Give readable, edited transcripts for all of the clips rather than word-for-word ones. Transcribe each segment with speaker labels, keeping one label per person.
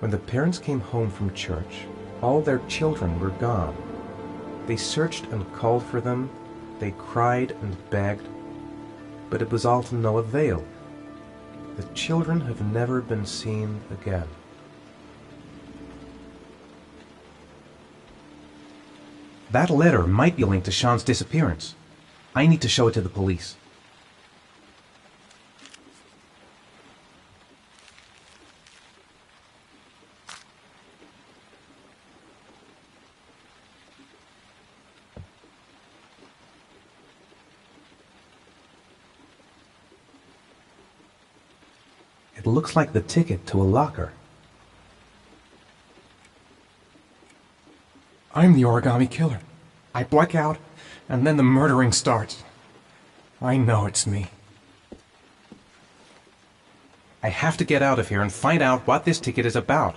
Speaker 1: When the parents came home from church, all their children were gone. They searched and called for them, they cried and begged, but it was all to no avail. The children have never been seen again. That letter might be linked to Sean's disappearance. I need to show it to the police. It looks like the ticket to a locker.
Speaker 2: I'm the origami killer. I black out, and then the murdering starts. I know it's me.
Speaker 1: I have to get out of here and find out what this ticket is about.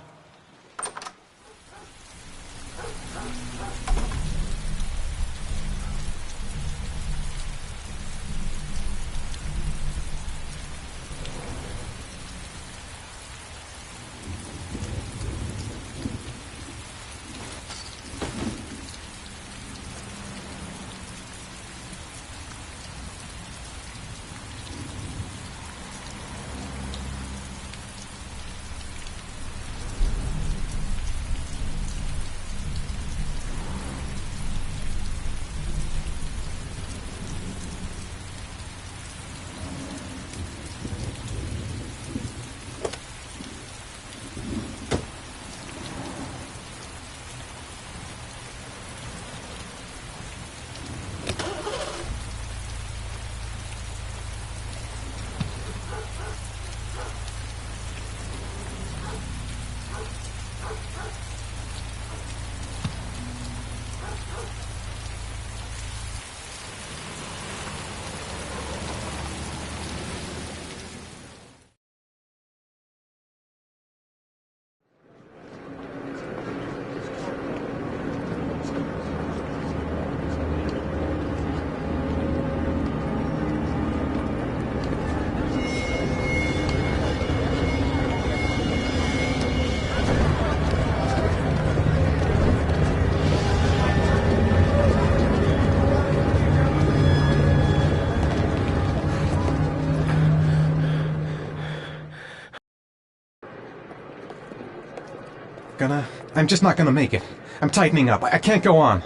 Speaker 2: I'm just not gonna make it. I'm tightening up. I can't go on.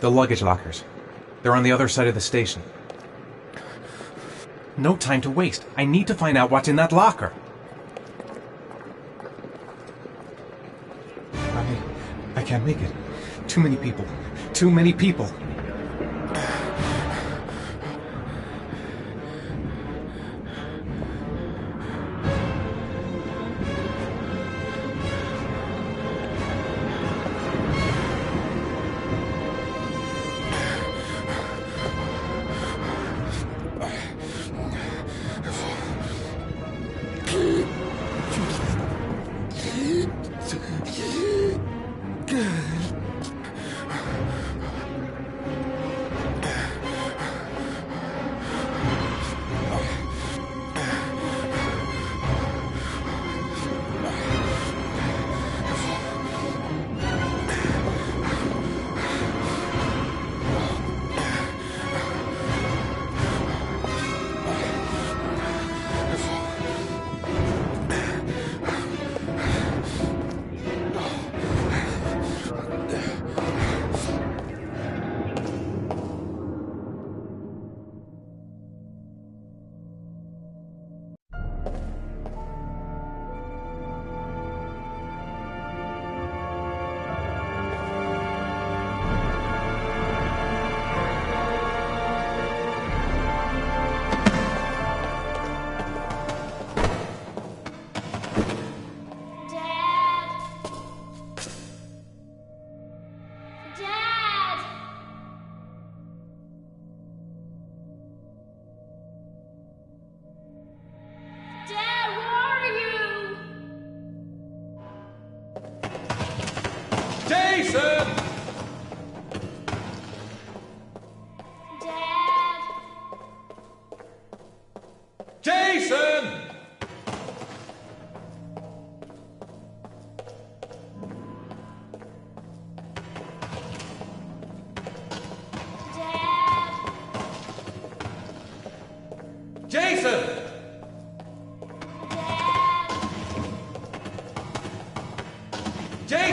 Speaker 1: The luggage lockers. They're on the other side of the station. No time to waste. I need to find out what's in that locker.
Speaker 2: I can't make it. Too many people. Too many people.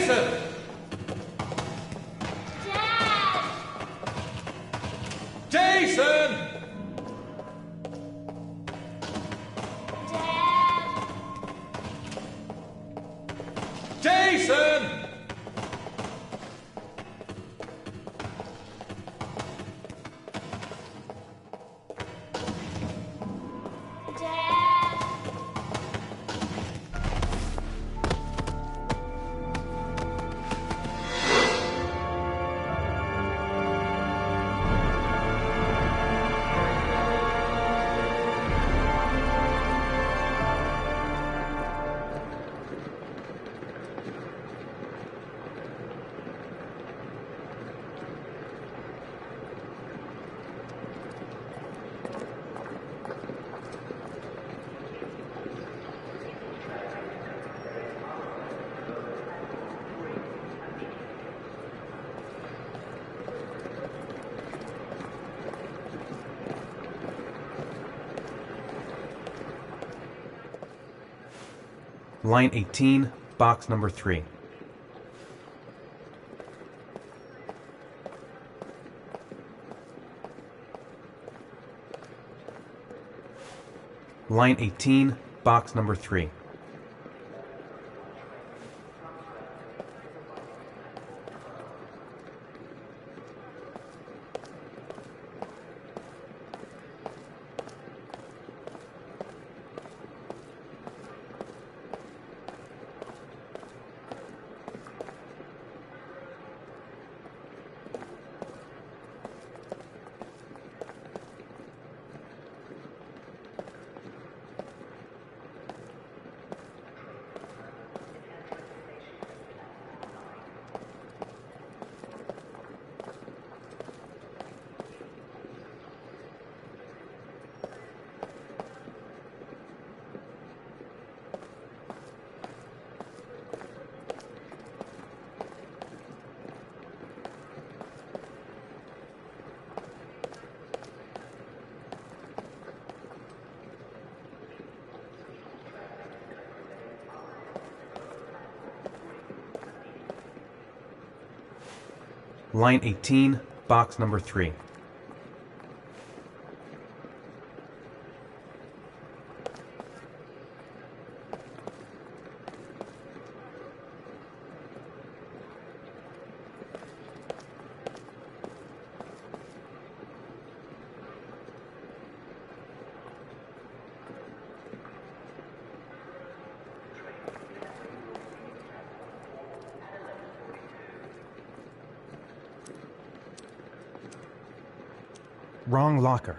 Speaker 3: Jason!
Speaker 4: Dad!
Speaker 3: Jason!
Speaker 4: Dad!
Speaker 3: Jason!
Speaker 4: Dad!
Speaker 1: Line 18, box number 3. Line 18, box number 3. Line 18, box number 3.
Speaker 2: Wrong locker.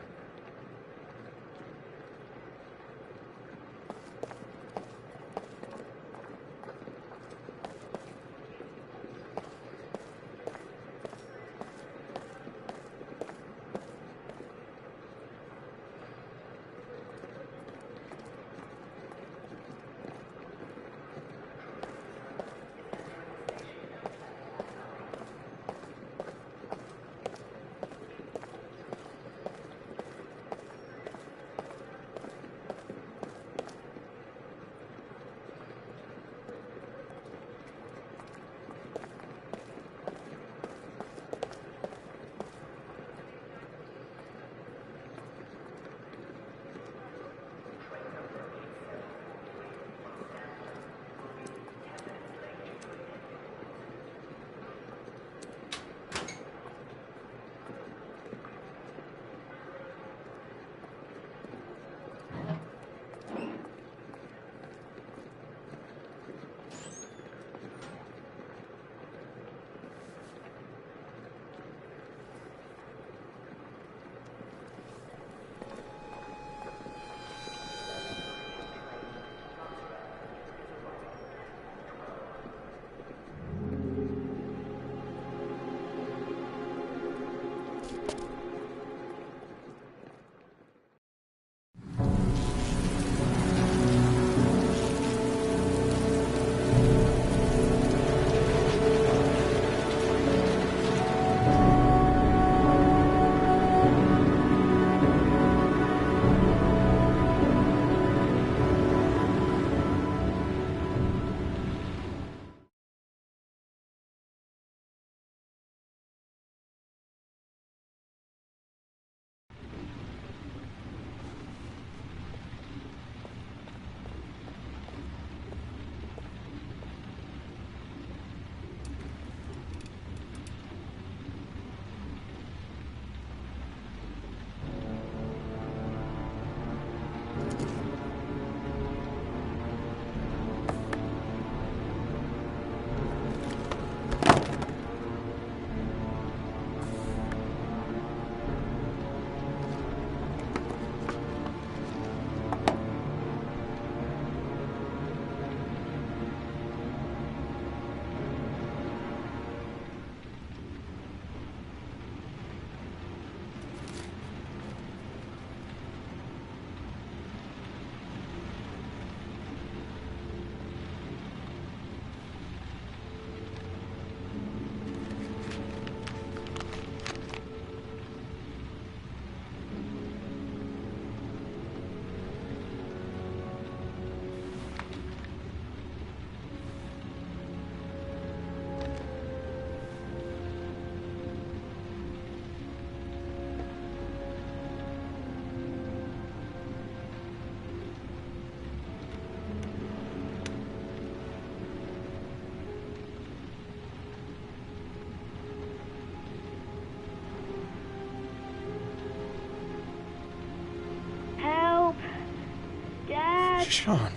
Speaker 4: Dad?
Speaker 2: Sean.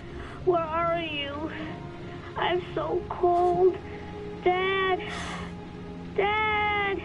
Speaker 4: Where are you? I'm so cold. Dad! Dad!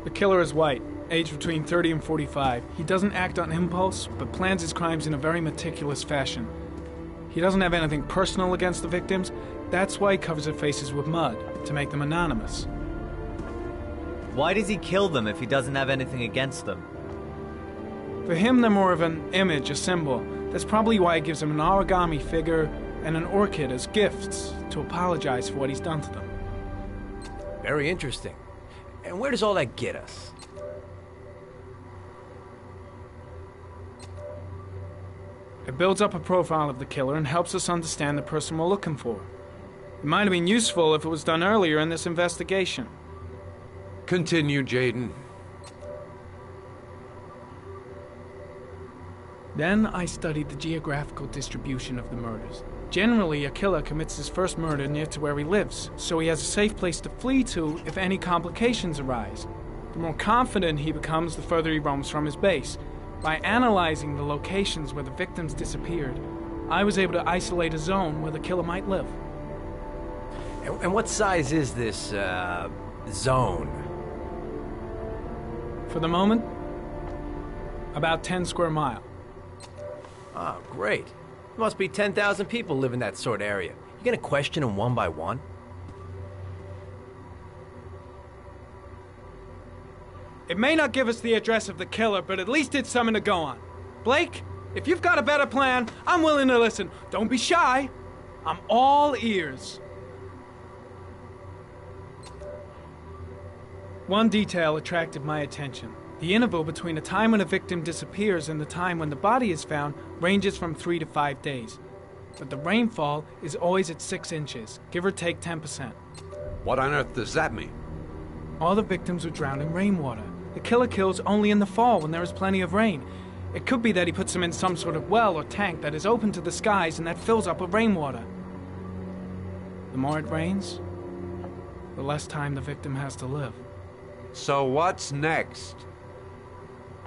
Speaker 5: The killer is white, aged between 30 and 45. He doesn't act on impulse, but plans his crimes in a very meticulous fashion. He doesn't have anything personal against the victims. That's why he covers their faces with mud, to make them anonymous.
Speaker 6: Why does he kill them if he doesn't have anything against them?
Speaker 5: For him, they're more of an image, a symbol. That's probably why he gives them an origami figure and an orchid as gifts to apologize for what he's done to them.
Speaker 7: Very interesting. And where does all that get us?
Speaker 5: It builds up a profile of the killer and helps us understand the person we're looking for. It might have been useful if it was done earlier in this investigation.
Speaker 3: Continue, Jayden.
Speaker 5: Then I studied the geographical distribution of the murders. Generally, a killer commits his first murder near to where he lives, so he has a safe place to flee to if any complications arise. The more confident he becomes, the further he roams from his base. By analyzing the locations where the victims disappeared, I was able to isolate a zone where the killer might live.
Speaker 7: And what size is this, zone?
Speaker 5: For the moment, about 10 square miles.
Speaker 7: Oh, great. Must be 10,000 people live in that sort of area. You gonna question them one by one?
Speaker 5: It may not give us the address of the killer, but at least it's something to go on. Blake, if you've got a better plan, I'm willing to listen. Don't be shy. I'm all ears. One detail attracted my attention. The interval between the time when a victim disappears and the time when the body is found ranges from 3 to 5 days. But the rainfall is always at 6 inches, give or take 10%.
Speaker 3: What on earth does that mean?
Speaker 5: All the victims were drowned in rainwater. The killer kills only in the fall when there is plenty of rain. It could be that he puts them in some sort of well or tank that is open to the skies and that fills up with rainwater. The more it rains, the less time the victim has to live.
Speaker 3: So what's next?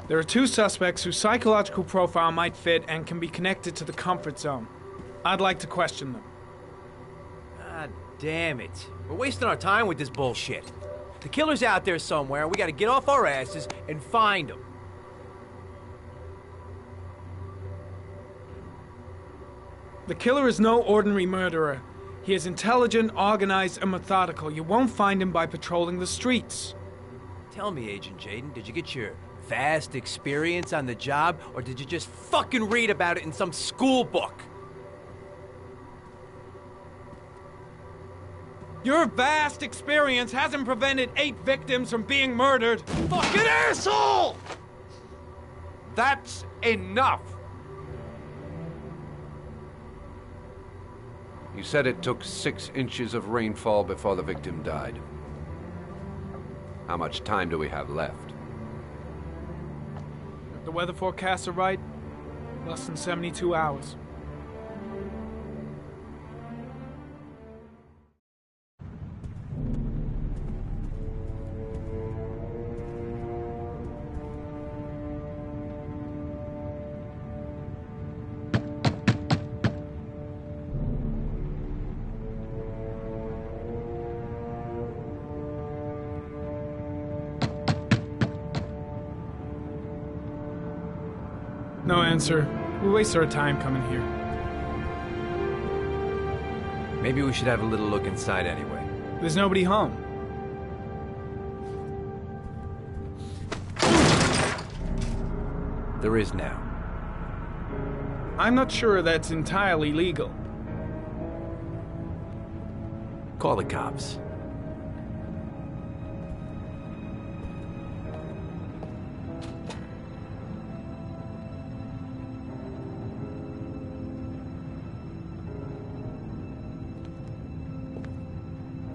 Speaker 5: There are 2 suspects whose psychological profile might fit and can be connected to the comfort zone. I'd like to question them.
Speaker 7: God damn it. We're wasting our time with this bullshit. The killer's out there somewhere, and we gotta get off our asses and find him.
Speaker 5: The killer is no ordinary murderer. He is intelligent, organized, and methodical. You won't find him by patrolling the streets.
Speaker 7: Tell me, Agent Jayden, did you get your vast experience on the job, or did you just fucking read about it in some school book?
Speaker 5: Your vast experience hasn't prevented 8 victims from being murdered.
Speaker 3: Fucking asshole! That's enough! You said it took 6 inches of rainfall before the victim died. How much time do we have left?
Speaker 5: If the weather forecasts are right, less than 72 hours. No answer. We waste our time coming here.
Speaker 7: Maybe we should have a little look inside anyway.
Speaker 5: There's nobody home.
Speaker 7: There is now.
Speaker 5: I'm not sure that's entirely legal.
Speaker 7: Call the cops.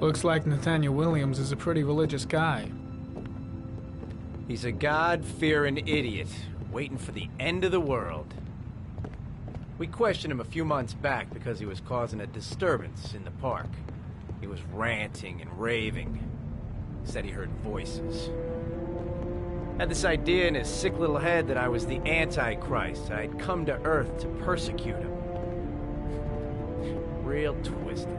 Speaker 5: Looks like Nathaniel Williams is a pretty religious guy.
Speaker 7: He's a God-fearing idiot, waiting for the end of the world. We questioned him a few months back because he was causing a disturbance in the park. He was ranting and raving. Said he heard voices. Had this idea in his sick little head that I was the Antichrist. I'd come to Earth to persecute him. Real twisted.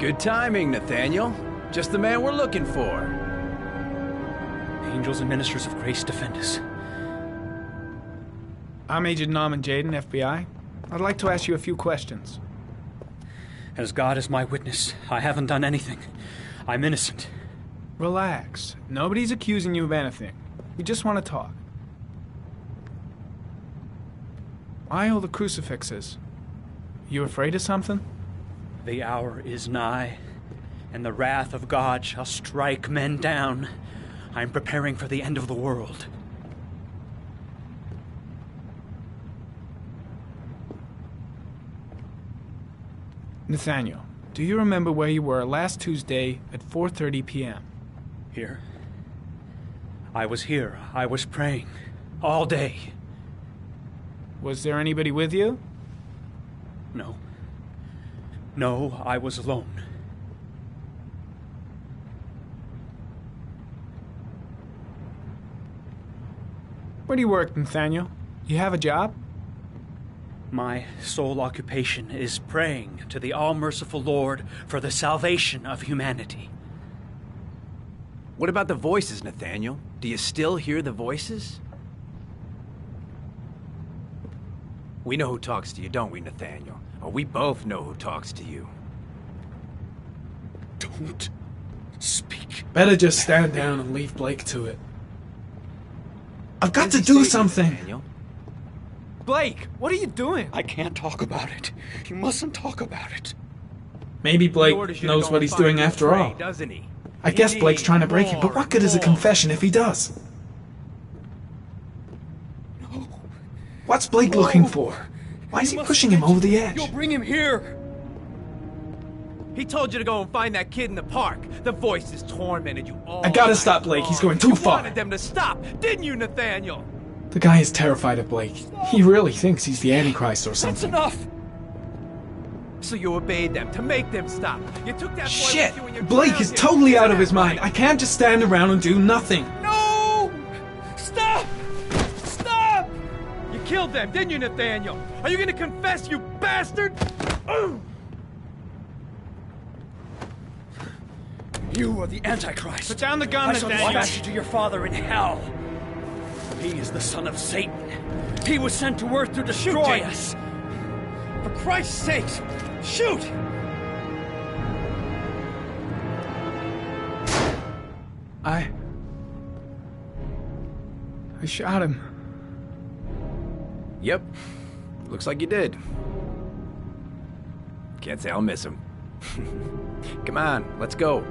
Speaker 7: Good timing, Nathaniel. Just the man we're looking for.
Speaker 8: Angels and ministers of grace defend us.
Speaker 5: I'm Agent Norman Jayden, FBI. I'd like to ask you a few questions.
Speaker 8: As God is my witness, I haven't done anything. I'm innocent.
Speaker 5: Relax. Nobody's accusing you of anything. We just want to talk. Why all the crucifixes? You afraid of something?
Speaker 8: The hour is nigh, and the wrath of God shall strike men down. I'm preparing for the end of the world.
Speaker 5: Nathaniel, do you remember where you were last Tuesday at 4:30 p.m.?
Speaker 8: Here. I was here. I was praying. All day.
Speaker 5: Was there anybody with you?
Speaker 8: No. No, I was alone.
Speaker 5: Where do you work, Nathaniel? You have a job?
Speaker 8: My sole occupation is praying to the all-merciful Lord for the salvation of humanity.
Speaker 7: What about the voices, Nathaniel? Do you still hear the voices? We know who talks to you, don't we, Nathaniel? Or we both know who talks to you.
Speaker 8: Don't speak.
Speaker 5: Better just stand down and leave Blake to it. I've got
Speaker 7: What does
Speaker 5: to
Speaker 7: he
Speaker 5: do
Speaker 7: say,
Speaker 5: something!
Speaker 7: Nathaniel?
Speaker 5: Blake, what are you doing?
Speaker 8: I can't talk about it. You mustn't talk about it.
Speaker 5: Maybe Blake
Speaker 7: He orders you to
Speaker 5: knows
Speaker 7: go
Speaker 5: what
Speaker 7: and
Speaker 5: he's
Speaker 7: find
Speaker 5: doing
Speaker 7: him
Speaker 5: after
Speaker 7: free,
Speaker 5: all.
Speaker 7: doesn't he?
Speaker 5: I guess Blake's trying to break him, but what good is a confession if he does?
Speaker 8: No.
Speaker 5: What's Blake looking for? Why is he pushing him over the edge?
Speaker 8: You'll bring him here.
Speaker 7: He told you to go and find that kid in the park. The voices tormented you all
Speaker 5: I gotta
Speaker 7: night
Speaker 5: stop Blake. He's
Speaker 7: long.
Speaker 5: going too
Speaker 7: You
Speaker 5: far.
Speaker 7: wanted them to stop, didn't you, Nathaniel?
Speaker 5: The guy is terrified of Blake. He really thinks he's the Antichrist or
Speaker 7: That's
Speaker 5: something.
Speaker 7: enough! So you obeyed them to make them stop. You took that boy
Speaker 5: Shit!
Speaker 7: with you and you
Speaker 5: Blake
Speaker 7: drowned
Speaker 5: is
Speaker 7: him.
Speaker 5: totally out of his
Speaker 7: Isn't that
Speaker 5: mind.
Speaker 7: right?
Speaker 5: I can't just stand around and do nothing.
Speaker 7: No! Stop! Stop! You killed them, didn't you, Nathaniel? Are you gonna confess, you bastard?
Speaker 8: You are the Antichrist.
Speaker 5: Put down the gun,
Speaker 8: I shall
Speaker 5: Nathaniel.
Speaker 8: dispatch you to your father in hell. For he is the son of Satan. He was sent to earth to destroy us. For Christ's sake, shoot!
Speaker 5: I shot him.
Speaker 7: Yep. Looks like you did. Can't say I'll miss him. Come on, let's go.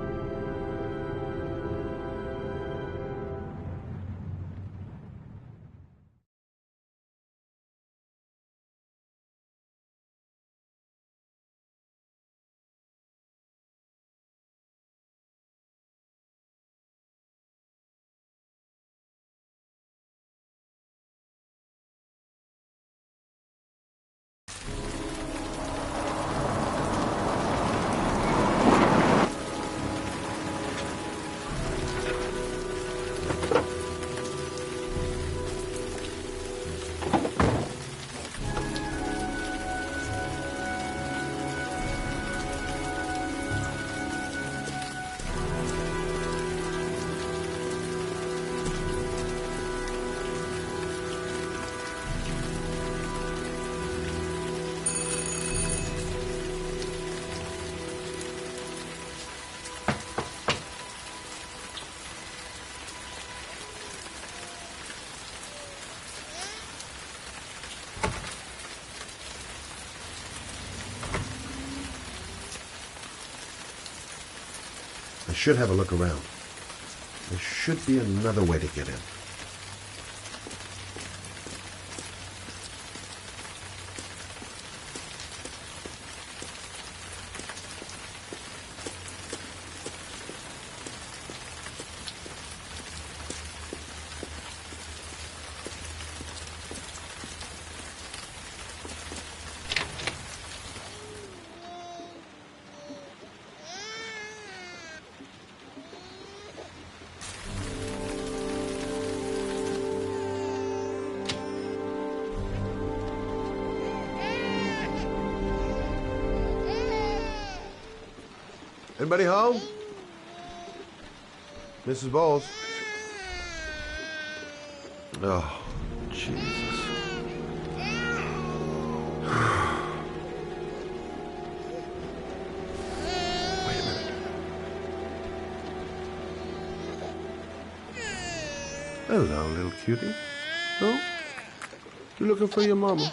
Speaker 9: I should have a look around. There should be another way to get in. Anybody home? Mrs. Bowles? Oh, Jesus. Wait a minute. Hello, little cutie. Oh? You looking for your mama?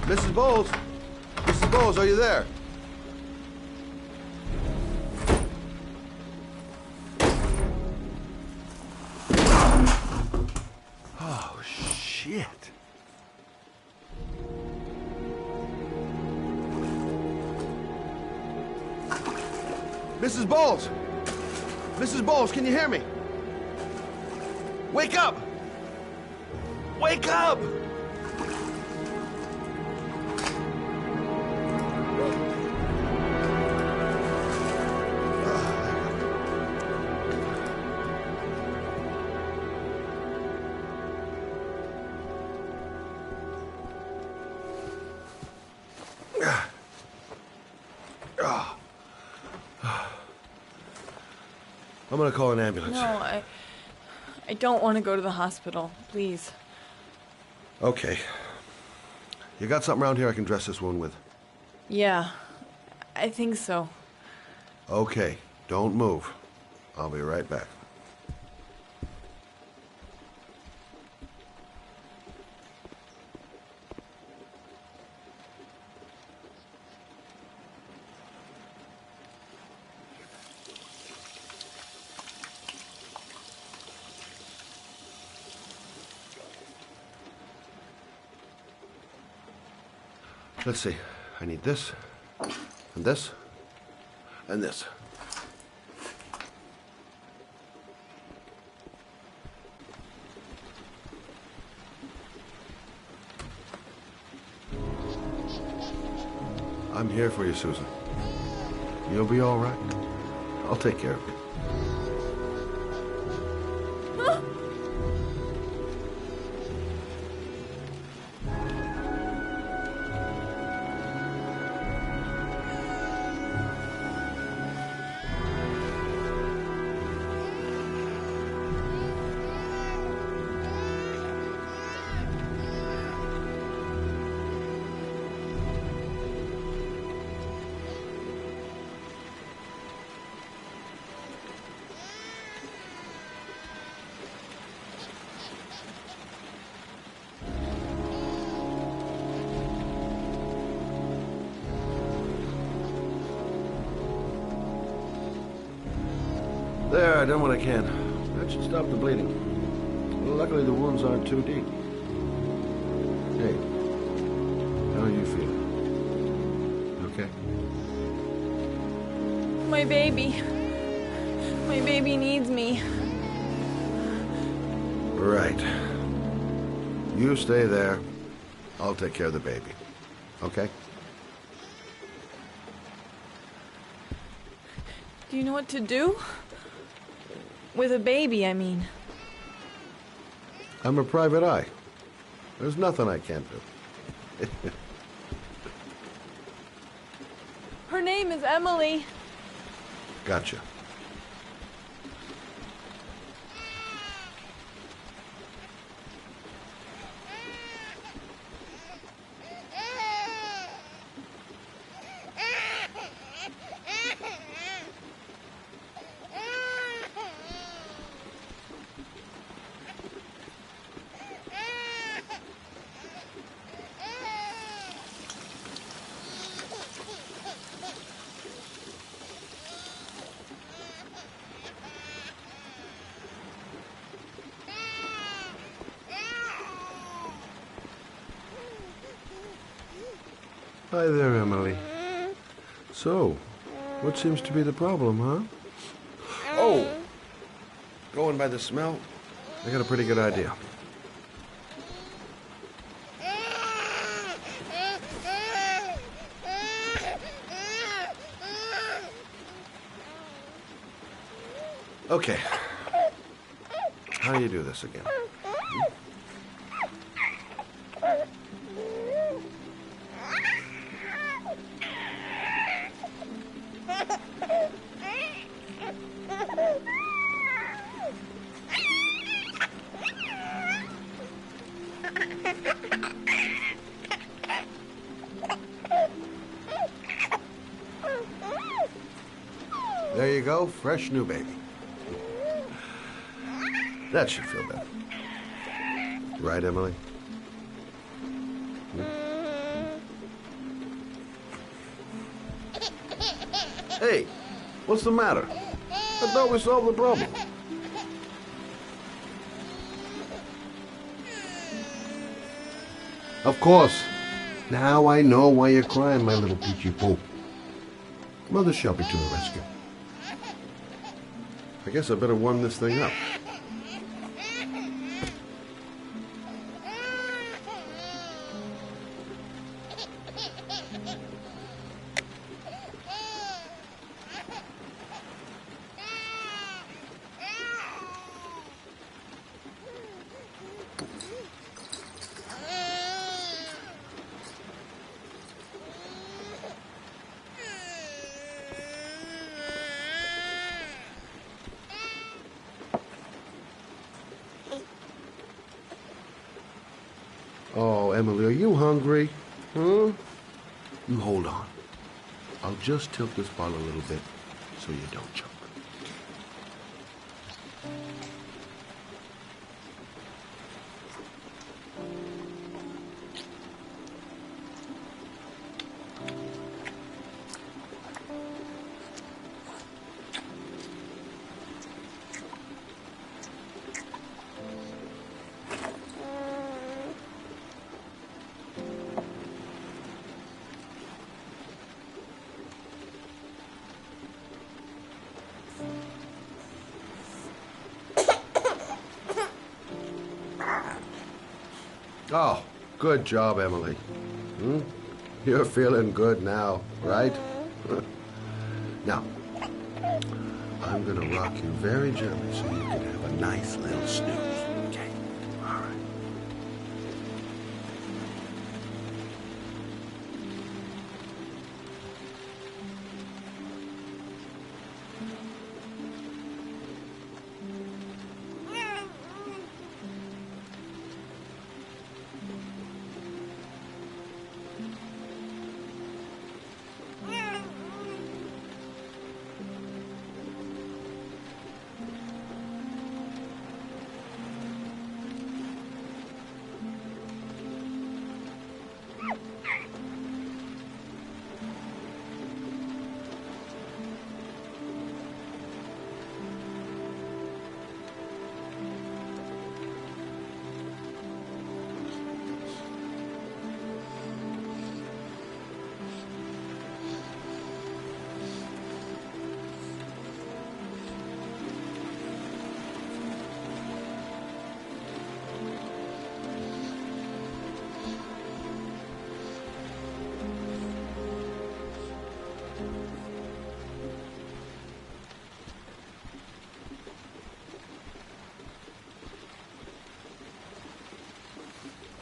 Speaker 9: Mrs. Bowles? Mrs. Bowles, are you there? Oh, shit. Mrs. Bowles! Mrs. Bowles, can you hear me? Wake up! Wake up! I'm gonna call an ambulance.
Speaker 10: No, I don't want to go to the hospital. Please.
Speaker 9: Okay. You got something around here I can dress this wound with?
Speaker 10: Yeah, I think so.
Speaker 9: Okay, don't move. I'll be right back. Let's see. I need this, and this, and this. I'm here for you, Susan. You'll be all right. I'll take care of you. There, I done what I can. That should stop the bleeding. Luckily, the wounds aren't too deep. Hey, how are you feeling? Okay?
Speaker 10: My baby. My baby needs me.
Speaker 9: Right. You stay there. I'll take care of the baby. Okay?
Speaker 10: Do you know what to do? With a baby, I mean.
Speaker 9: I'm a private eye. There's nothing I can't do.
Speaker 10: Her name is Emily.
Speaker 9: Gotcha. Hi there, Emily. So, what seems to be the problem, huh? Oh! Going by the smell, I got a pretty good idea. Okay. How do you do this again? There you go, fresh new baby. That should feel better. Right, Emily? Hey, what's the matter? I thought we solved the problem. Of course. Now I know why you're crying, my little peachy poo. Mother shall be to the rescue. I guess I better warm this thing up. Oh, Emily, are you hungry? Huh? You hold on. I'll just tilt this bottle a little bit so you don't choke. Oh, good job, Emily. Hmm? You're feeling good now, right? Now, I'm gonna rock you very gently so you can have a nice little snooze. Okay? All right.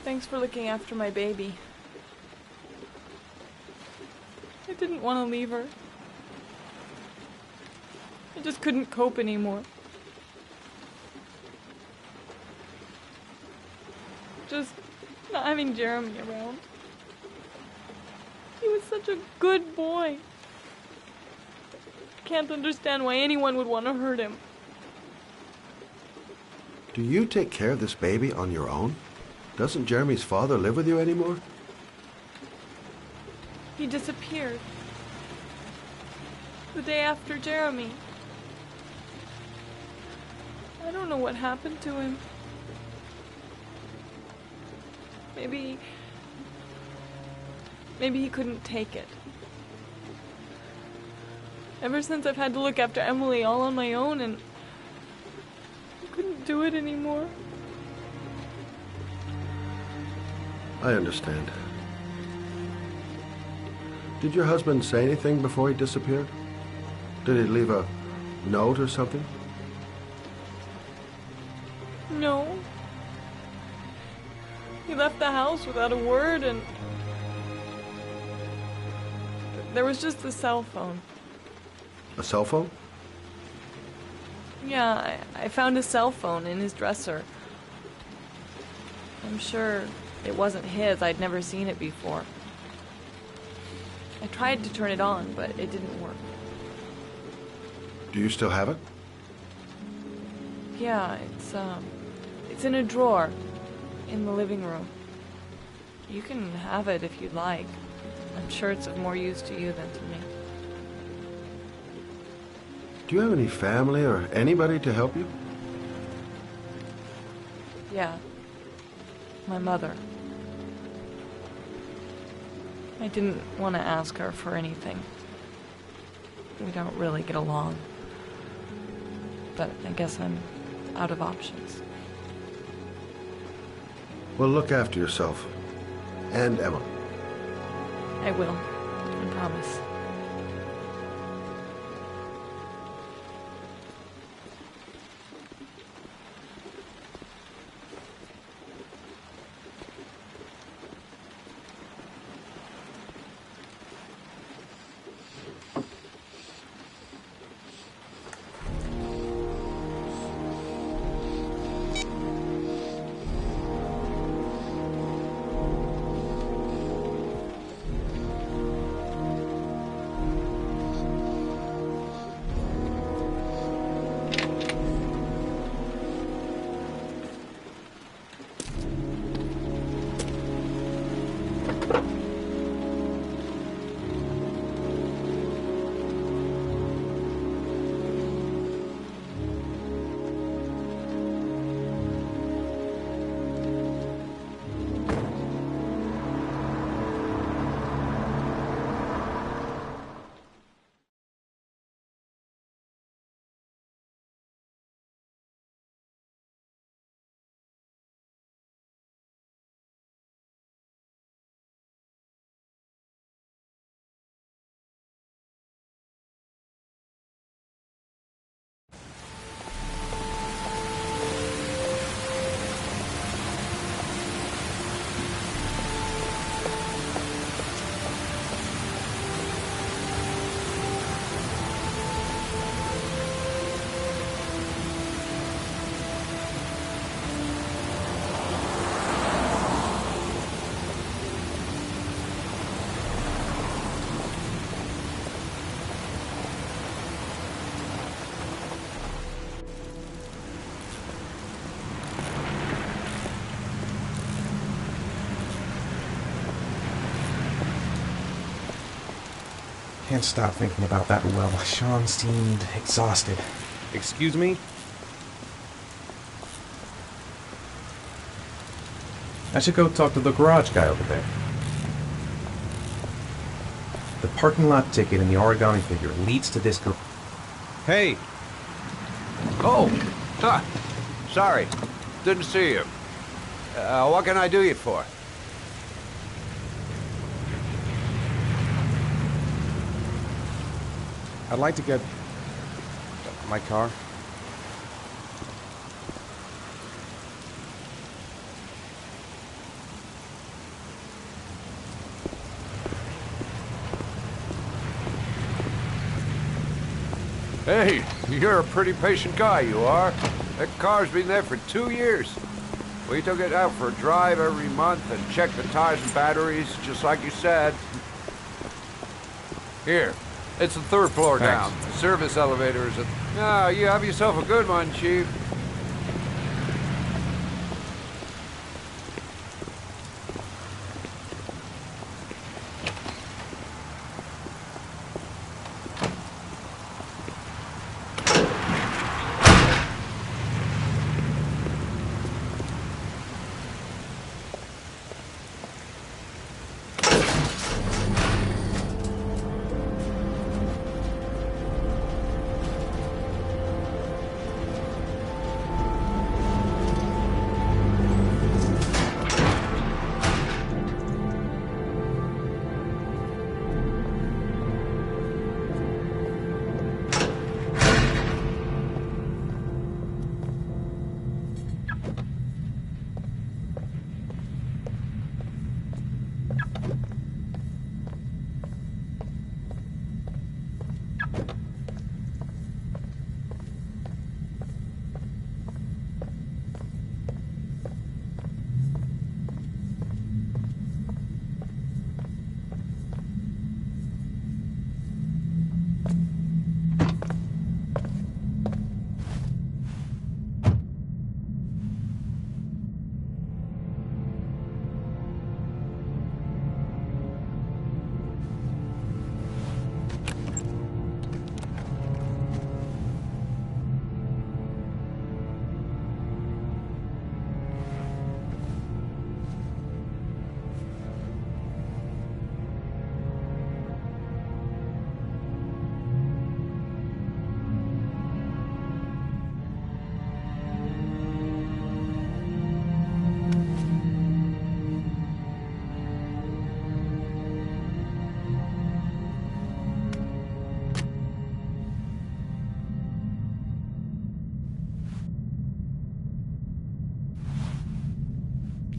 Speaker 10: Thanks for looking after my baby. I didn't want to leave her. I just couldn't cope anymore. Just not having Jeremy around. He was such a good boy. I can't understand why anyone would want to hurt him.
Speaker 9: Do you take care of this baby on your own? Doesn't Jeremy's father live with you anymore?
Speaker 10: He disappeared. The day after Jeremy. I don't know what happened to him. Maybe he couldn't take it. Ever since I've had to look after Emily all on my own, and I couldn't do it anymore.
Speaker 9: I understand. Did your husband say anything before he disappeared? Did he leave a note or something?
Speaker 10: No. He left the house without a word, and there was just the cell phone.
Speaker 9: A cell phone?
Speaker 10: Yeah, I found a cell phone in his dresser. I'm sure it wasn't his. I'd never seen it before. I tried to turn it on, but it didn't work.
Speaker 9: Do you still have it?
Speaker 10: Yeah, it's in a drawer in the living room. You can have it if you'd like. I'm sure it's of more use to you than to me.
Speaker 9: Do you have any family or anybody to help you?
Speaker 10: Yeah. My mother. I didn't want to ask her for anything. We don't really get along. But I guess I'm out of options.
Speaker 9: Well, look after yourself. And Emma.
Speaker 10: I will. I promise.
Speaker 2: can't stop thinking about that well. Sean seemed exhausted.
Speaker 1: Excuse me? I should go talk to the garage guy over there. The parking lot ticket and the origami figure leads to this
Speaker 3: Hey! Oh! Huh. Sorry. Didn't see you. What can I do you for?
Speaker 1: I'd like to get my car.
Speaker 3: Hey, you're a pretty patient guy, you are. That car's been there for 2 years. We took it out for a drive every month and checked the tires and batteries, just like you said. Here, it's the 3rd floor
Speaker 1: Thanks.
Speaker 3: down. The service elevator is at... Ah, you have yourself a good one, Chief.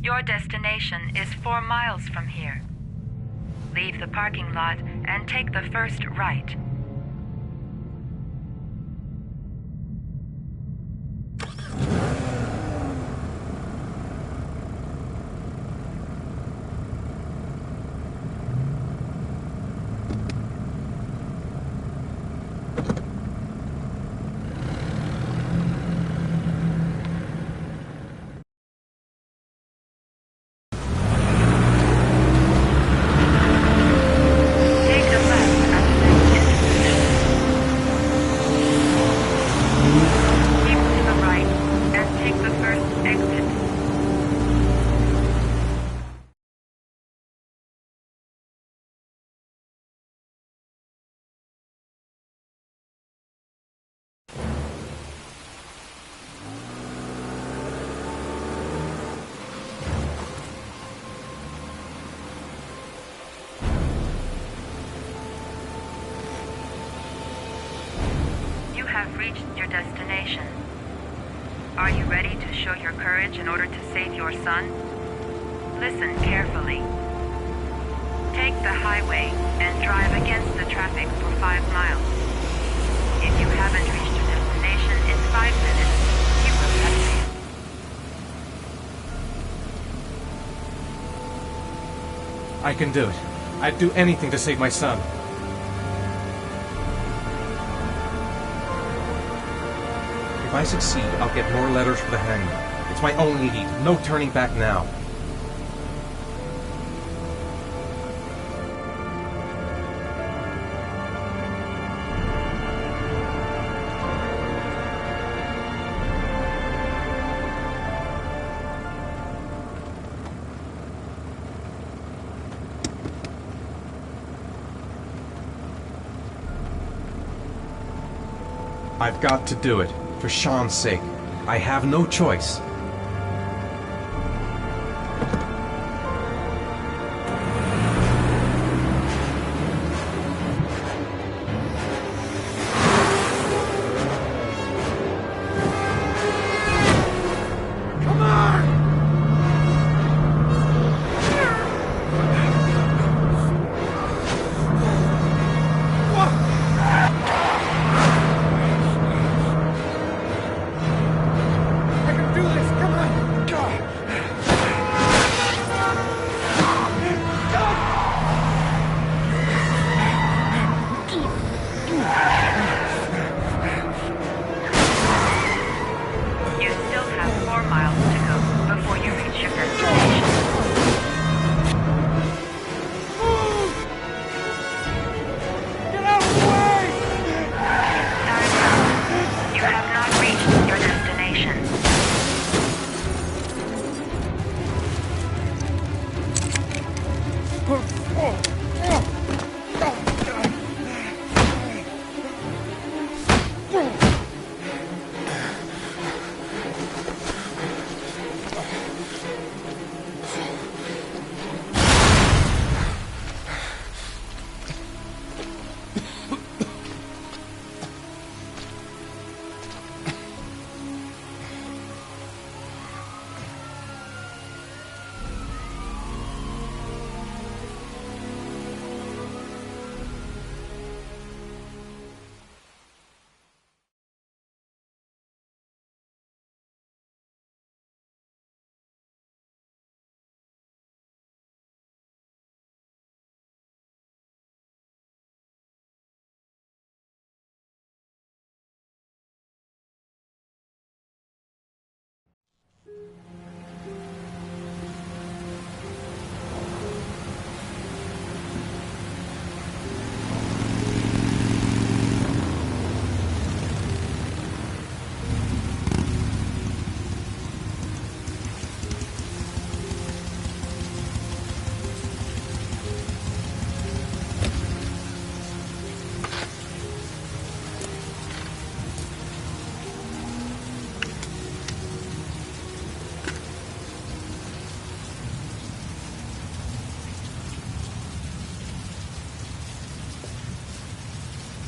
Speaker 11: Your destination is 4 miles from here. Leave the parking lot and take the first right. You have reached your destination. Are you ready to show your courage in order to save your son? Listen carefully. Take the highway and drive against the traffic for 5 miles. If you haven't reached your destination in 5 minutes, you will have failed.
Speaker 2: I can do it. I'd do anything to save my son.
Speaker 1: If I succeed, I'll get more letters for the hangman. It's my only lead. No turning back now. I've got to do it, for Sean's sake. I have no choice.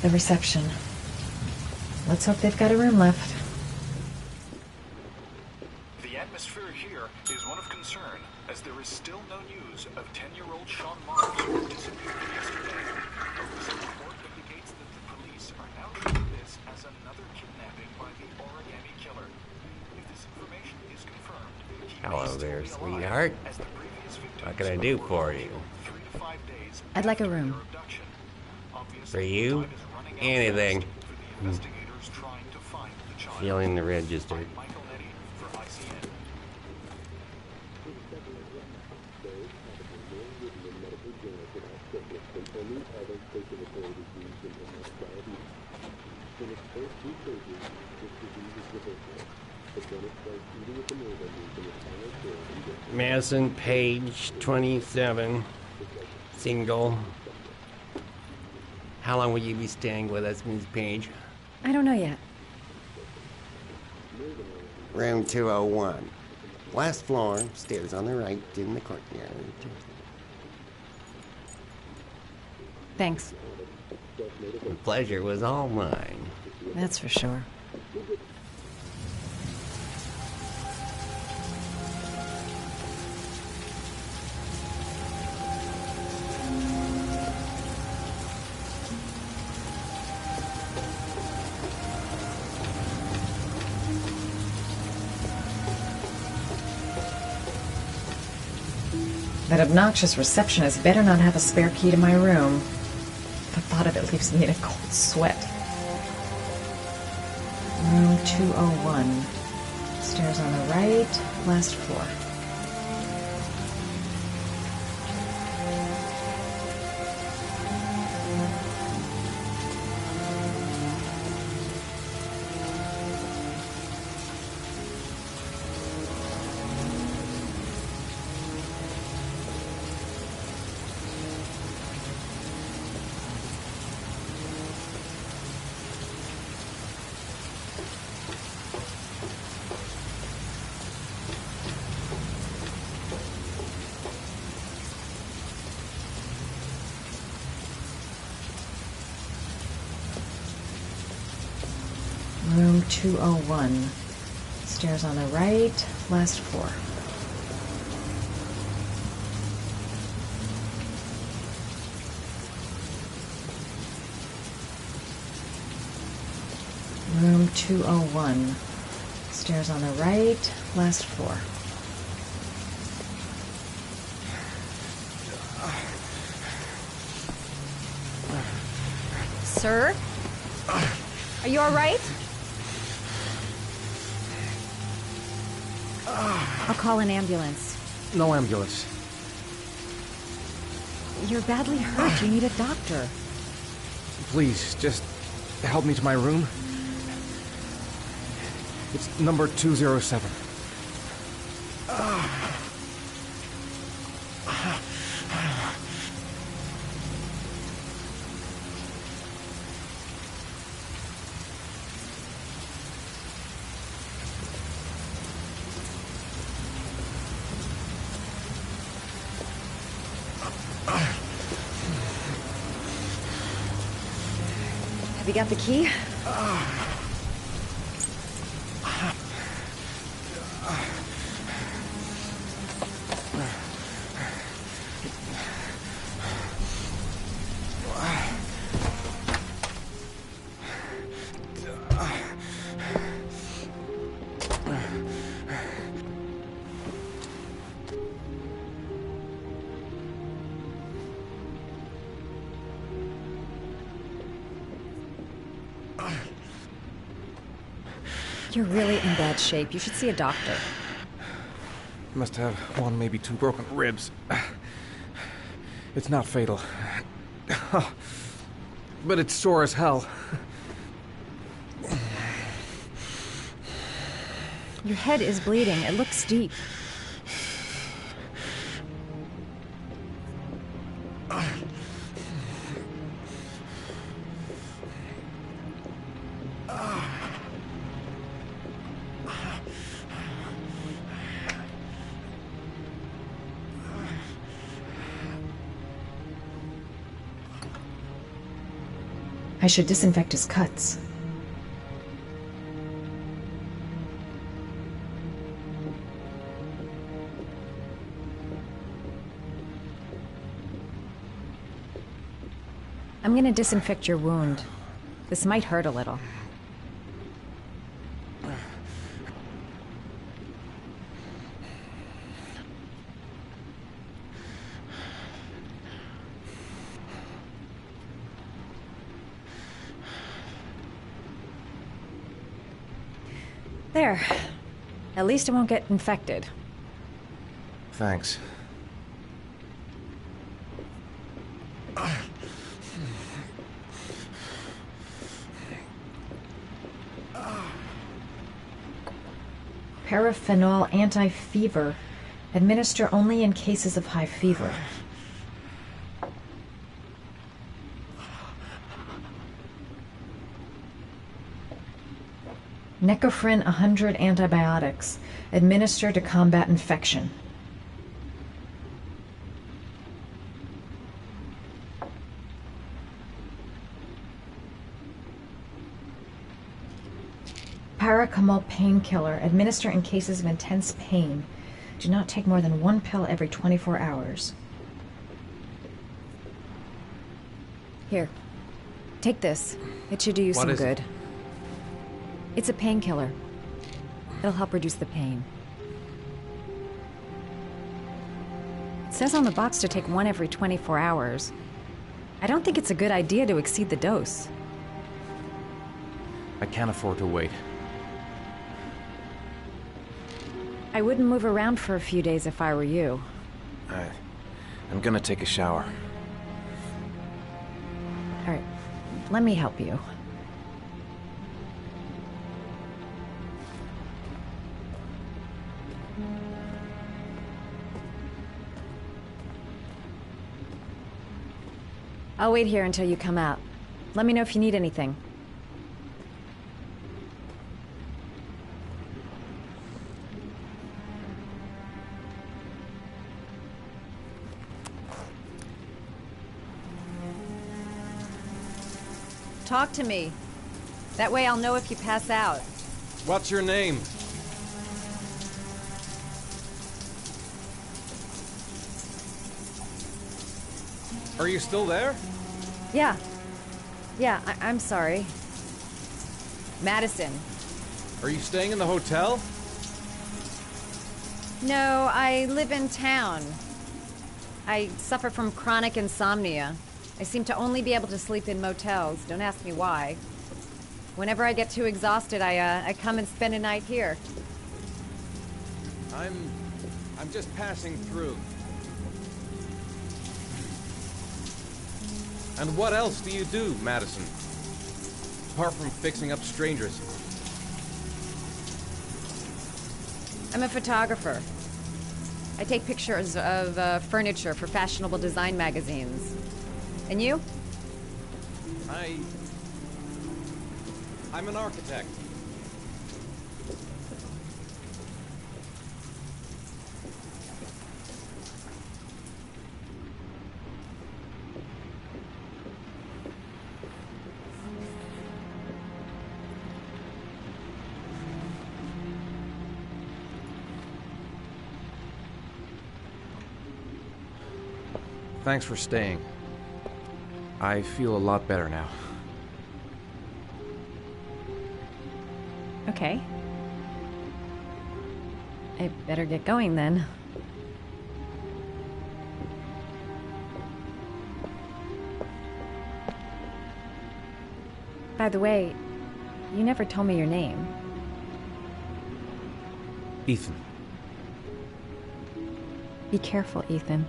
Speaker 12: The reception. Let's hope they've got a room left.
Speaker 13: The atmosphere here is one of concern, as there is still no news of 10-year-old Sean Mars, who disappeared yesterday. A recent report indicates that the police are now treating this as another kidnapping by the Origami Killer. If this information is confirmed,
Speaker 14: Hello there, sweetheart. What can I do for you?
Speaker 12: I'd like a room.
Speaker 14: For you? Anything. Feeling the register. Madison, page 27, single. How long will you be staying with us, Ms. Page?
Speaker 12: I don't know yet.
Speaker 14: Room 201. Last floor, stairs on the right, in the courtyard.
Speaker 12: Thanks.
Speaker 14: The pleasure was all mine.
Speaker 12: That's for sure. That obnoxious receptionist better not have a spare key to my room. The thought of it leaves me in a cold sweat. Room 201. Stairs on the right, last floor. Room 201. Stairs on the right, last floor. Room 201. Stairs on the right, last floor.
Speaker 15: Sir? Are you all right? I'll call an ambulance.
Speaker 2: No ambulance.
Speaker 15: You're badly hurt. You need a doctor.
Speaker 2: Please, just help me to my room. It's number 207.
Speaker 15: Have you got the key? You're really in bad shape. You should see a doctor.
Speaker 2: Must have one, maybe two broken ribs. It's not fatal. But it's sore as hell.
Speaker 15: Your head is bleeding. It looks deep.
Speaker 12: I should disinfect his cuts.
Speaker 15: I'm gonna disinfect your wound. This might hurt a little. There. At least it won't get infected.
Speaker 2: Thanks.
Speaker 12: Paraphenol anti-fever. Administer only in cases of high fever. Necophren 100 antibiotics. Administer to combat infection. Paracetamol painkiller. Administer in cases of intense pain. Do not take more than one pill every 24 hours.
Speaker 15: Here. Take this. It should do you some good. It's a painkiller. It'll help reduce the pain. It says on the box to take one every 24 hours. I don't think it's a good idea to exceed the dose.
Speaker 2: I can't afford to wait.
Speaker 15: I wouldn't move around for a few days if I were you.
Speaker 2: I'm gonna take a shower.
Speaker 15: All right, let me help you. I'll wait here until you come out. Let me know if you need anything. Talk to me. That way I'll know if you pass out.
Speaker 2: What's your name? Are you still there?
Speaker 15: Yeah. Yeah, I'm sorry. Madison.
Speaker 2: Are you staying in the hotel?
Speaker 15: No, I live in town. I suffer from chronic insomnia. I seem to only be able to sleep in motels. Don't ask me why. Whenever I get too exhausted, I come and spend a night here.
Speaker 2: I'm just passing through. And what else do you do, Madison? Apart from fixing up strangers.
Speaker 15: I'm a photographer. I take pictures of furniture for fashionable design magazines. And you?
Speaker 2: I'm an architect. Thanks for staying. I feel a lot better now.
Speaker 15: Okay. I better get going then. By the way, you never told me your name.
Speaker 2: Ethan.
Speaker 15: Be careful, Ethan.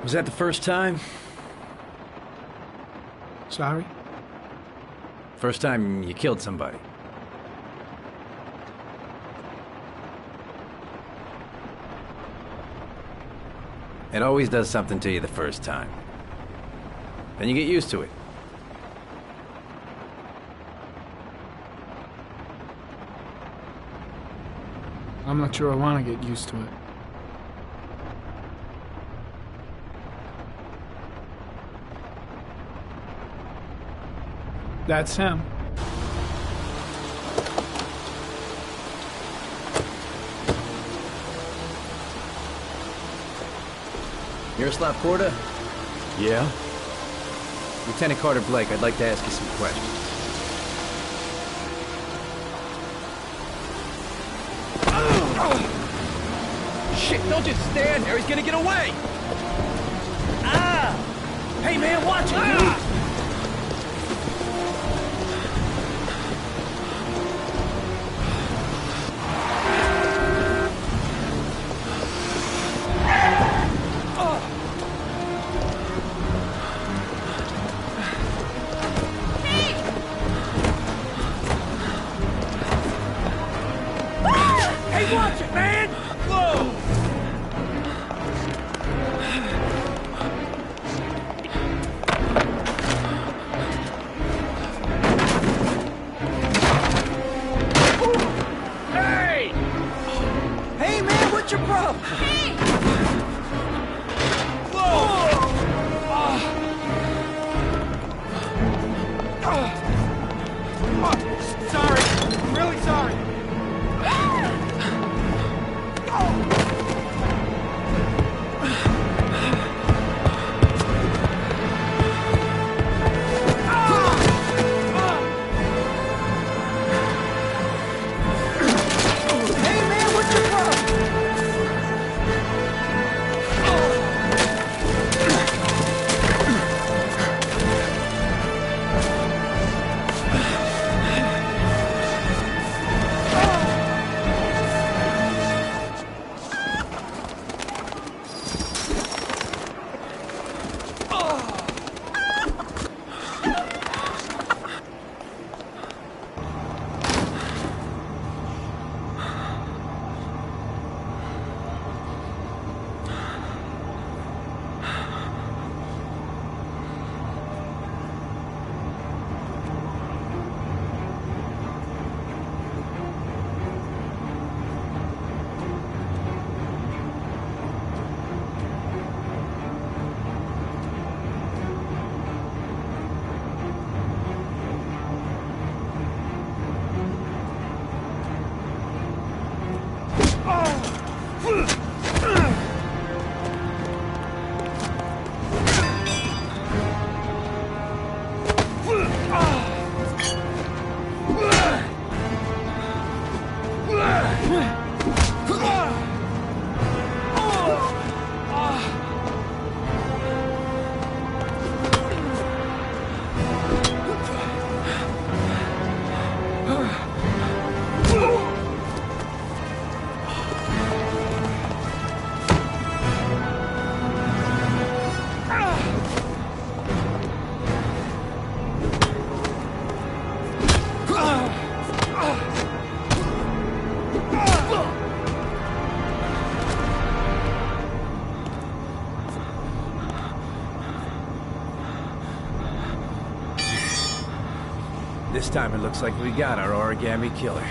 Speaker 7: Was that the first time?
Speaker 5: Sorry?
Speaker 7: First time you killed somebody? It always does something to you the first time. Then you get used to it.
Speaker 5: I'm not sure I want to get used to it. That's him.
Speaker 7: Yaroslav Korda?
Speaker 16: Yeah?
Speaker 7: Lieutenant Carter Blake, I'd like to ask you some questions.
Speaker 8: Shit, don't just stand there. He's gonna get away. Ah! Hey, man, watch it, dude. Hey, watch it, man! Whoa! Hey! Hey, man, what's your problem? Hey! Whoa! Sorry. I'm really sorry. Hey, man, what's your problem?
Speaker 7: This time it looks like we got our origami killer.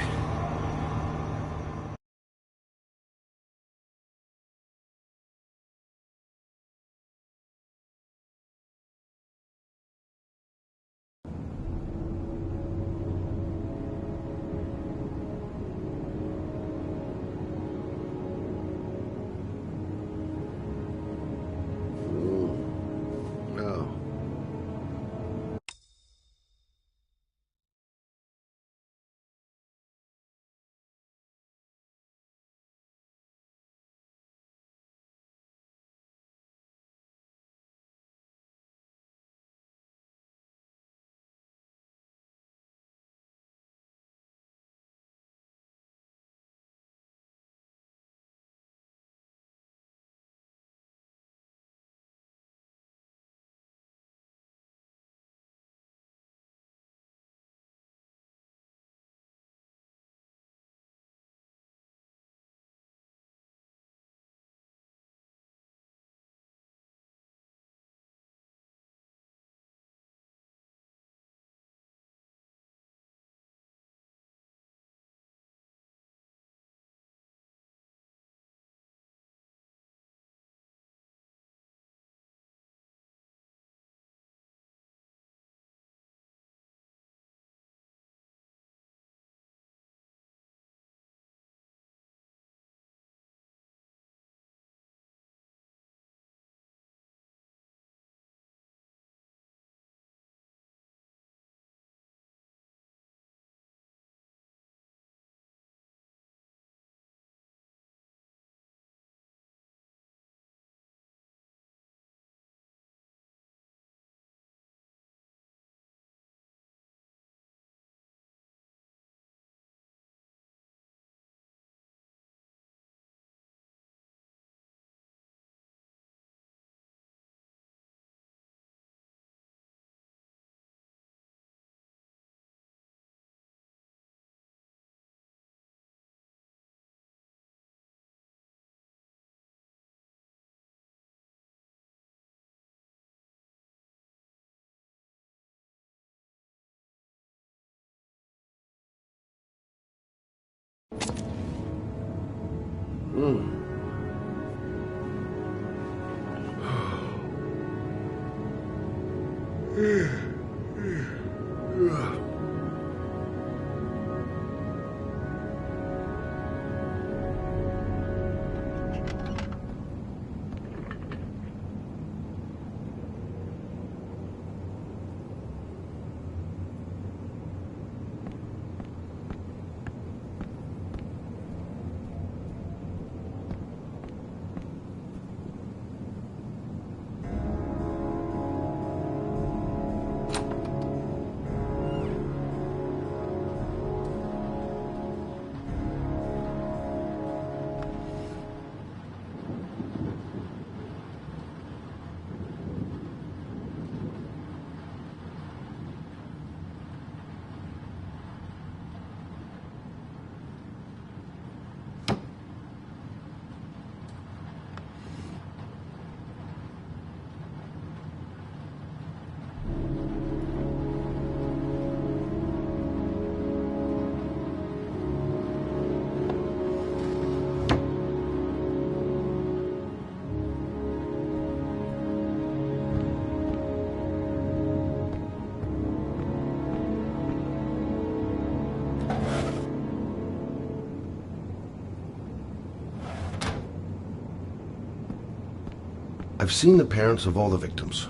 Speaker 9: I've seen the parents of all the victims,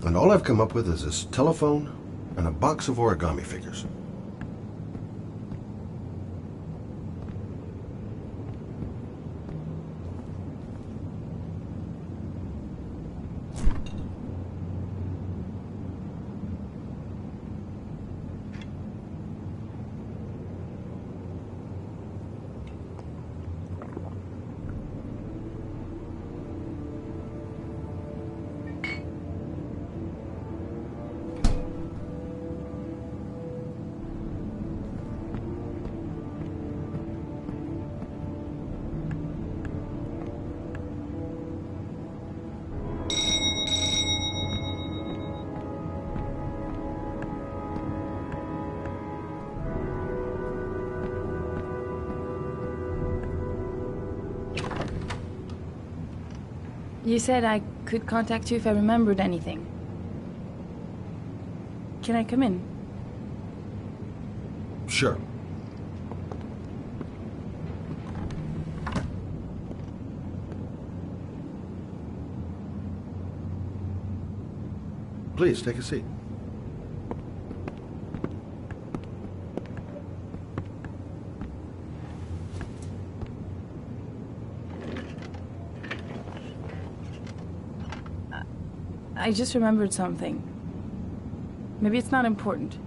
Speaker 9: and all I've come up with is this telephone and a box of origami figures.
Speaker 10: You said I could contact you if I remembered anything. Can I come in?
Speaker 9: Sure. Please, take a seat.
Speaker 10: I just remembered something. Maybe it's not important,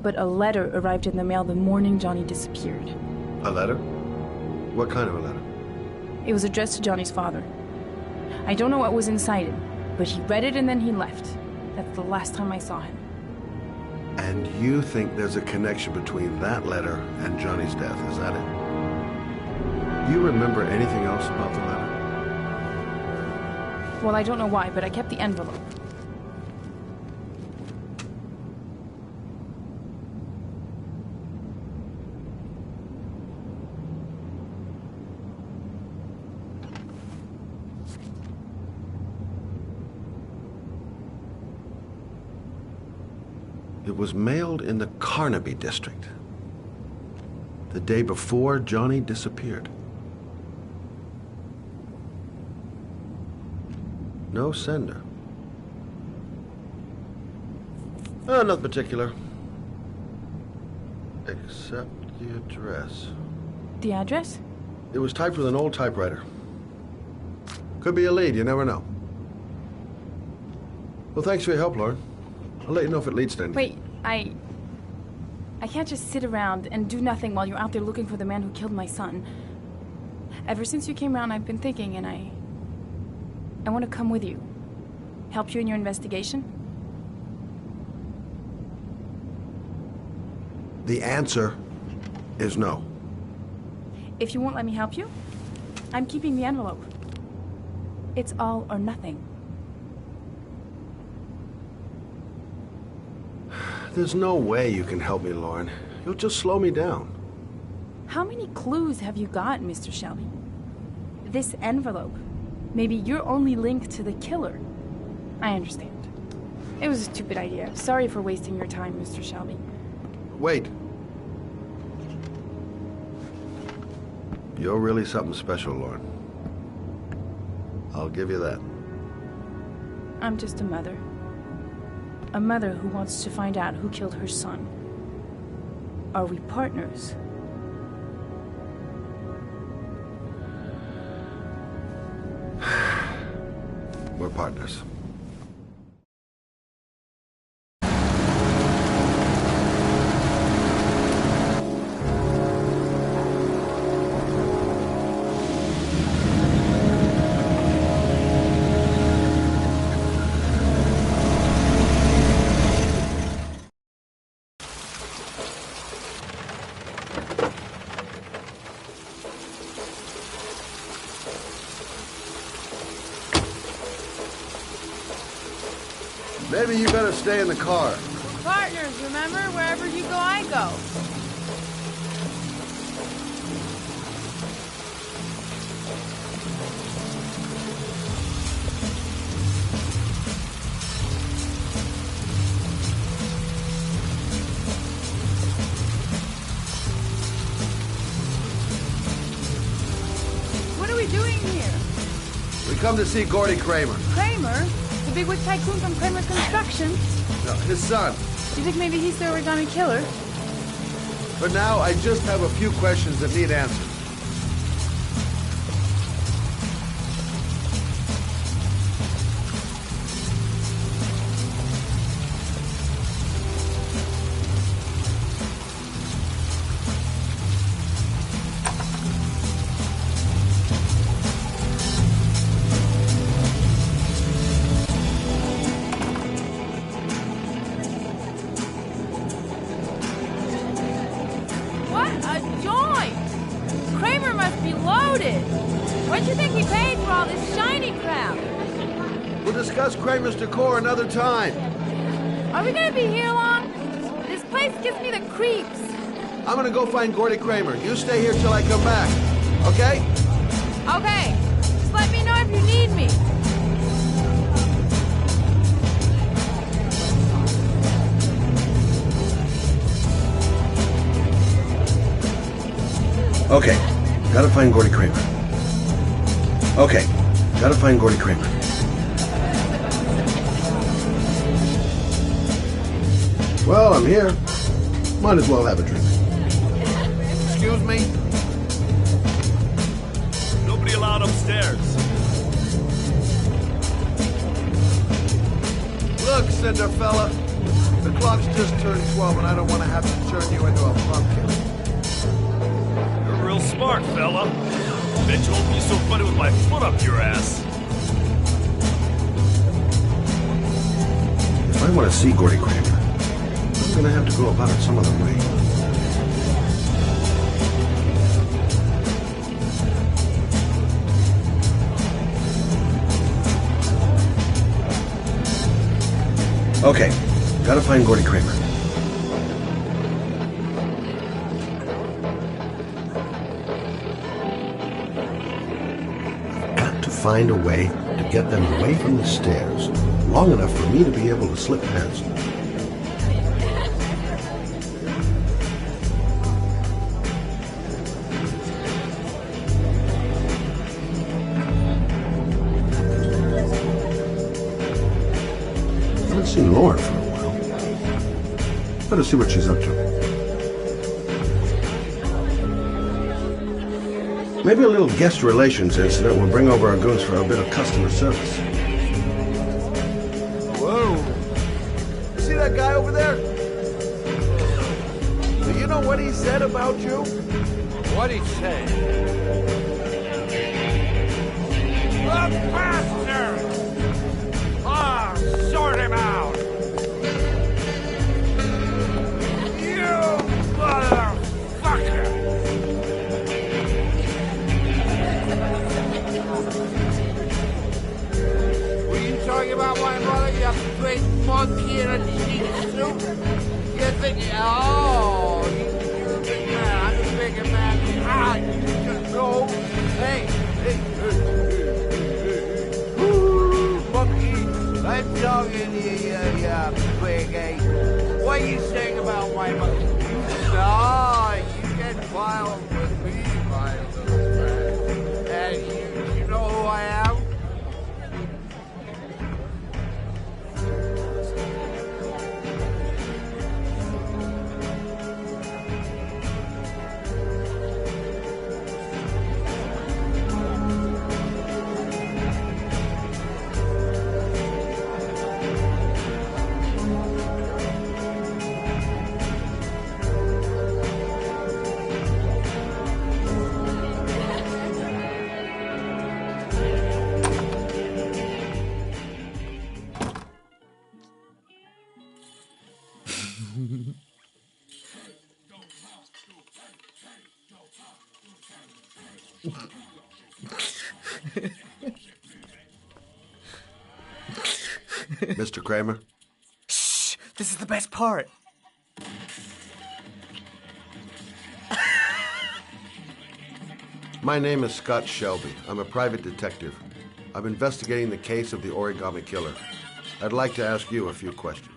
Speaker 10: but a letter arrived in the mail the morning Johnny disappeared.
Speaker 9: A letter? What kind of a letter?
Speaker 10: It was addressed to Johnny's father. I don't know what was inside it, but he read it and then he left. That's the last time I saw him.
Speaker 9: And you think there's a connection between that letter and Johnny's death, is that it? Do you remember anything else about the letter?
Speaker 10: Well, I don't know why, but I kept the envelope.
Speaker 9: It was mailed in the Carnaby district, the day before Johnny disappeared. No sender. Nothing particular. Except the address.
Speaker 10: The address?
Speaker 9: It was typed with an old typewriter. Could be a lead, you never know. Well, thanks for your help, Lauren. I'll let you know if it leads to anything.
Speaker 10: Wait, I can't just sit around and do nothing while you're out there looking for the man who killed my son. Ever since you came around, I've been thinking, and I want to come with you. Help you in your investigation?
Speaker 9: The answer is no.
Speaker 10: If you won't let me help you, I'm keeping the envelope. It's all or nothing.
Speaker 9: There's no way you can help me, Lauren. You'll just slow me down.
Speaker 10: How many clues have you got, Mr. Shelby? This envelope. Maybe your only link to the killer. I understand. It was a stupid idea. Sorry for wasting your time, Mr. Shelby.
Speaker 9: Wait. You're really something special, Lauren. I'll give you that.
Speaker 10: I'm just a mother. A mother who wants to find out who killed her son. Are we partners?
Speaker 9: We're partners. Maybe you better stay in the car.
Speaker 10: Partners, remember? Wherever you go, I go. What are we doing here?
Speaker 9: We come to see Gordy Kramer.
Speaker 10: Kramer? The big wig tycoon from Kramer Construction?
Speaker 9: No, his son.
Speaker 10: You think maybe he's the origami killer?
Speaker 9: For now, I just have a few questions that need answers. Kramer's decor another time.
Speaker 10: Are we gonna be here long? This place gives me the creeps.
Speaker 9: I'm gonna go find Gordy Kramer. You stay here till I come back. Okay?
Speaker 10: Okay. Just let me know if you need me.
Speaker 9: Okay. Gotta find Gordy Kramer. Okay. Gotta find Gordy Kramer. Well, I'm here. Might as well have a drink. Excuse me?
Speaker 16: Nobody allowed upstairs.
Speaker 9: Look, Cinderfella. The clock's just turned 12 and I don't want to have to turn you into a pumpkin.
Speaker 16: You're real smart, fella. Bet you won't be so funny with my foot up your ass.
Speaker 9: If I want to see Gordy Kramer, I'm gonna have to go about it some other way. Okay, gotta find Gordy Kramer. I've got to find a way to get them away from the stairs, long enough for me to be able to slip past them. Seen Lauren for a while. Better see what she's up to. Maybe a little guest relations incident will bring over our goons for a bit of customer service. Whoa! You see that guy over there? Do you know what he said about you?
Speaker 3: What'd he say? The bastard! Ah, sort him out! You motherfucker! Were you talking about my brother, you great monkey in a cheap suit? You think, oh, you're a big man, I'm a bigger man. No! Hey! Ooh, monkey! I'm talking to you, big ape. What you saying about my monkey? No, you get wild with me, my little friend. And you know who I am?
Speaker 9: Mr. Kramer?
Speaker 6: Shh! This is the best part.
Speaker 9: My name is Scott Shelby. I'm a private detective. I'm investigating the case of the Origami Killer. I'd like to ask you a few questions.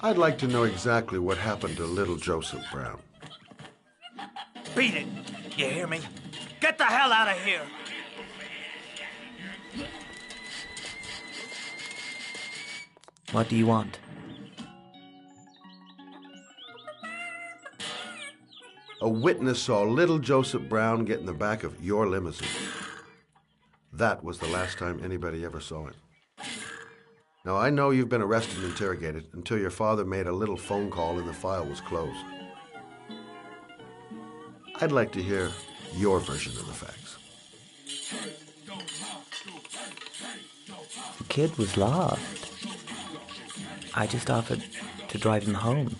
Speaker 9: I'd like to know exactly what happened to little Joseph Brown.
Speaker 8: Beat it! You hear me? Get the hell out of here!
Speaker 6: What do you want?
Speaker 9: A witness saw little Joseph Brown get in the back of your limousine. That was the last time anybody ever saw him. Now, I know you've been arrested and interrogated until your father made a little phone call and the file was closed. I'd like to hear your version of the facts.
Speaker 17: The kid was lost. I just offered to drive him home.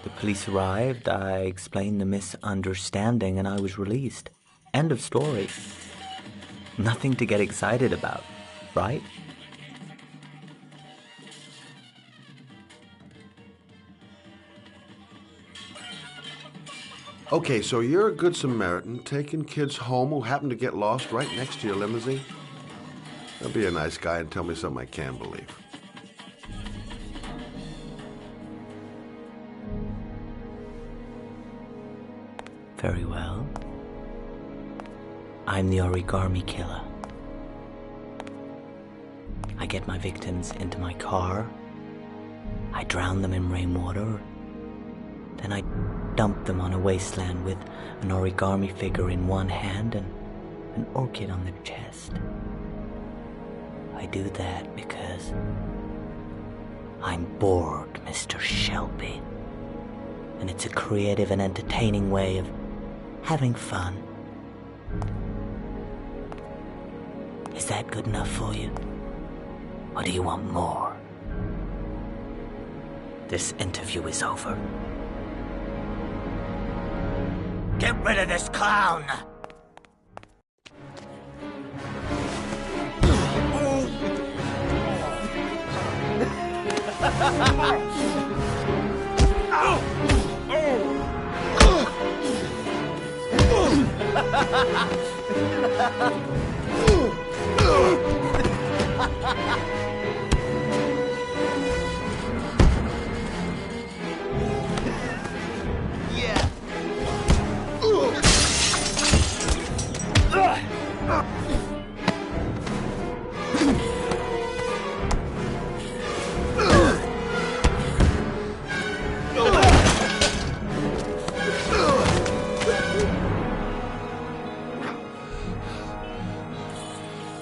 Speaker 17: The police arrived, I explained the misunderstanding, and I was released. End of story. Nothing to get excited about, right?
Speaker 9: Okay, so you're a good Samaritan taking kids home who happen to get lost right next to your limousine? Now be a nice guy and tell me something I can believe.
Speaker 17: Very well. I'm the Origami Killer. I get my victims into my car. I drown them in rainwater. Then I dump them on a wasteland with an origami figure in one hand and an orchid on their chest. I do that because I'm bored, Mr. Shelby. And it's a creative and entertaining way of having fun. Is that good enough for you? Or do you want more? This interview is over.
Speaker 8: Get rid of this clown!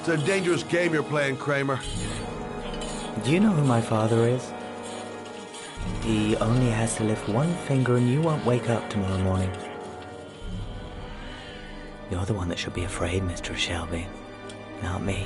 Speaker 9: It's a dangerous game you're playing, Kramer.
Speaker 17: Do you know who my father is? He only has to lift one finger and you won't wake up tomorrow morning. You're the one that should be afraid, Mr. Shelby, not me.